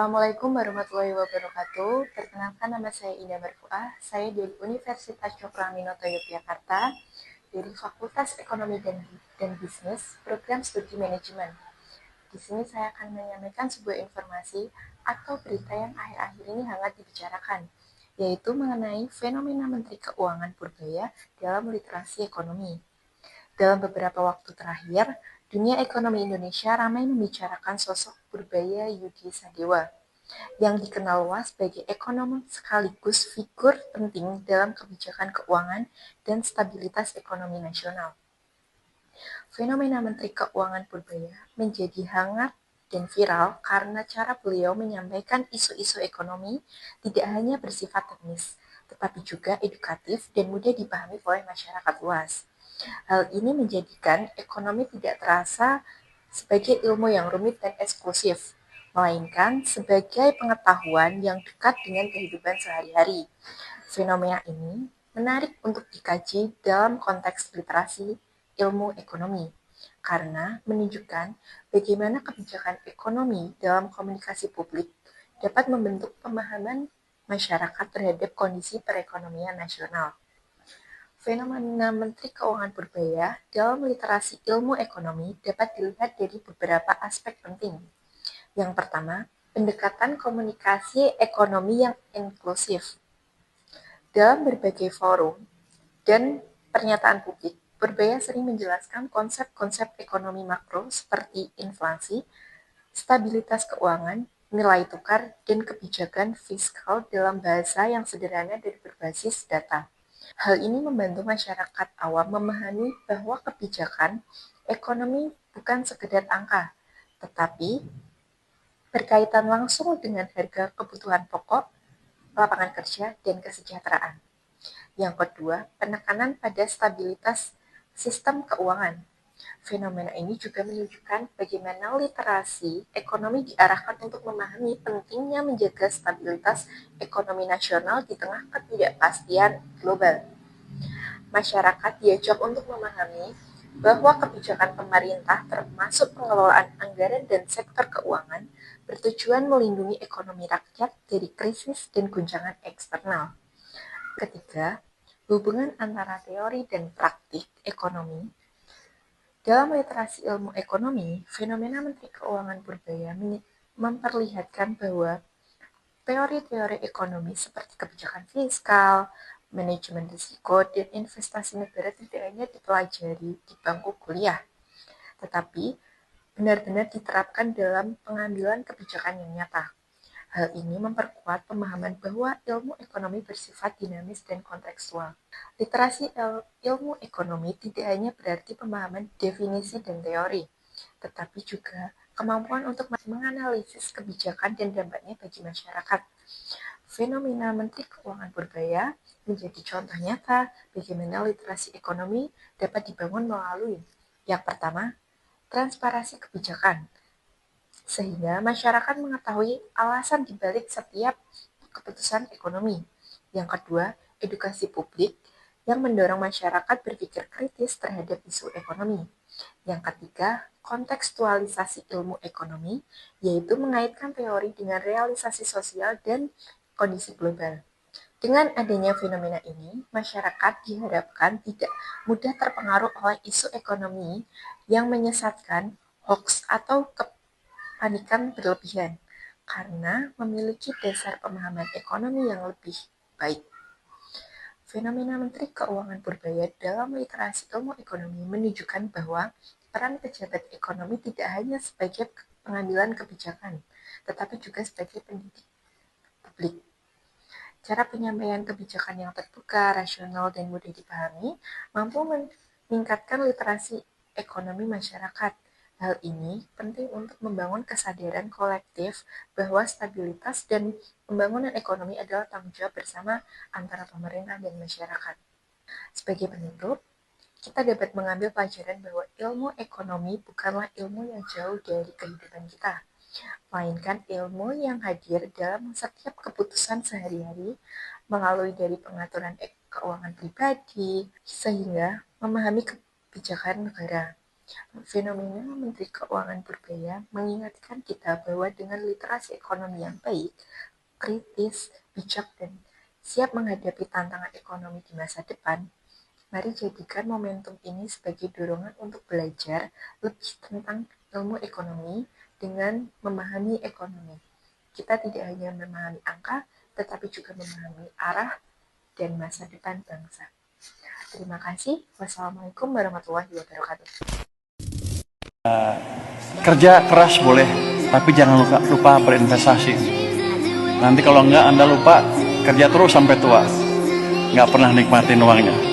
Assalamualaikum warahmatullahi wabarakatuh. Perkenalkan, nama saya Ida Marfuah. Saya dari Universitas Cokroaminoto Yogyakarta dari Fakultas Ekonomi dan Bisnis, Program Studi Manajemen. Di sini saya akan menyampaikan sebuah informasi atau berita yang akhir-akhir ini hangat dibicarakan, yaitu mengenai fenomena Menteri Keuangan Purbaya dalam literasi ekonomi. Dalam beberapa waktu terakhir, dunia ekonomi Indonesia ramai membicarakan sosok Purbaya Yudi Sadewa, yang dikenal luas sebagai ekonom sekaligus figur penting dalam kebijakan keuangan dan stabilitas ekonomi nasional. Fenomena Menteri Keuangan Purbaya menjadi hangat dan viral karena cara beliau menyampaikan isu-isu ekonomi tidak hanya bersifat teknis, tetapi juga edukatif dan mudah dipahami oleh masyarakat luas. Hal ini menjadikan ekonomi tidak terasa sebagai ilmu yang rumit dan eksklusif, melainkan sebagai pengetahuan yang dekat dengan kehidupan sehari-hari. Fenomena ini menarik untuk dikaji dalam konteks literasi ilmu ekonomi, karena menunjukkan bagaimana kebijakan ekonomi dalam komunikasi publik dapat membentuk pemahaman masyarakat terhadap kondisi perekonomian nasional. Fenomena Menteri Keuangan Purbaya dalam literasi ilmu ekonomi dapat dilihat dari beberapa aspek penting. Yang pertama, pendekatan komunikasi ekonomi yang inklusif. Dalam berbagai forum dan pernyataan publik, Purbaya sering menjelaskan konsep-konsep ekonomi makro seperti inflasi, stabilitas keuangan, nilai tukar, dan kebijakan fiskal dalam bahasa yang sederhana dan berbasis data. Hal ini membantu masyarakat awam memahami bahwa kebijakan ekonomi bukan sekedar angka, tetapi berkaitan langsung dengan harga kebutuhan pokok, lapangan kerja, dan kesejahteraan. Yang kedua, penekanan pada stabilitas sistem keuangan. Fenomena ini juga menunjukkan bagaimana literasi ekonomi diarahkan untuk memahami pentingnya menjaga stabilitas ekonomi nasional di tengah ketidakpastian global. Masyarakat diajak untuk memahami bahwa kebijakan pemerintah termasuk pengelolaan anggaran dan sektor keuangan bertujuan melindungi ekonomi rakyat dari krisis dan guncangan eksternal. Ketiga, hubungan antara teori dan praktik ekonomi. Dalam literasi ilmu ekonomi, fenomena Menteri Keuangan Purbaya memperlihatkan bahwa teori-teori ekonomi seperti kebijakan fiskal, manajemen risiko, dan investasi negara tidak hanya dipelajari di bangku kuliah, tetapi benar-benar diterapkan dalam pengambilan kebijakan yang nyata. Hal ini memperkuat pemahaman bahwa ilmu ekonomi bersifat dinamis dan kontekstual. Literasi ilmu ekonomi tidak hanya berarti pemahaman definisi dan teori, tetapi juga kemampuan untuk menganalisis kebijakan dan dampaknya bagi masyarakat. Fenomena Menteri Keuangan Purbaya menjadi contoh nyata bagaimana literasi ekonomi dapat dibangun melalui yang pertama, transparansi kebijakan, sehingga masyarakat mengetahui alasan dibalik setiap keputusan ekonomi. Yang kedua, edukasi publik yang mendorong masyarakat berpikir kritis terhadap isu ekonomi. Yang ketiga, kontekstualisasi ilmu ekonomi, yaitu mengaitkan teori dengan realisasi sosial dan kondisi global. Dengan adanya fenomena ini, masyarakat diharapkan tidak mudah terpengaruh oleh isu ekonomi yang menyesatkan, hoax, atau kepanikan berlebihan, karena memiliki dasar pemahaman ekonomi yang lebih baik. Fenomena Menteri Keuangan Purbaya dalam literasi ilmu ekonomi menunjukkan bahwa peran pejabat ekonomi tidak hanya sebagai pengambilan kebijakan, tetapi juga sebagai pendidik publik. Cara penyampaian kebijakan yang terbuka, rasional, dan mudah dipahami mampu meningkatkan literasi ekonomi masyarakat. Hal ini penting untuk membangun kesadaran kolektif bahwa stabilitas dan pembangunan ekonomi adalah tanggung jawab bersama antara pemerintah dan masyarakat. Sebagai penutup, kita dapat mengambil pelajaran bahwa ilmu ekonomi bukanlah ilmu yang jauh dari kehidupan kita, melainkan ilmu yang hadir dalam setiap keputusan sehari-hari melalui dari pengaturan keuangan pribadi, sehingga memahami kebijakan negara. Fenomena Menteri Keuangan berbeda mengingatkan kita bahwa dengan literasi ekonomi yang baik, kritis, bijak, dan siap menghadapi tantangan ekonomi di masa depan, mari jadikan momentum ini sebagai dorongan untuk belajar lebih tentang ilmu ekonomi dengan memahami ekonomi. Kita tidak hanya memahami angka, tetapi juga memahami arah dan masa depan bangsa. Terima kasih. Wassalamualaikum warahmatullahi wabarakatuh. Kerja keras boleh, tapi jangan lupa berinvestasi. Nanti kalau enggak Anda lupa, kerja terus sampai tua, nggak pernah nikmatin uangnya.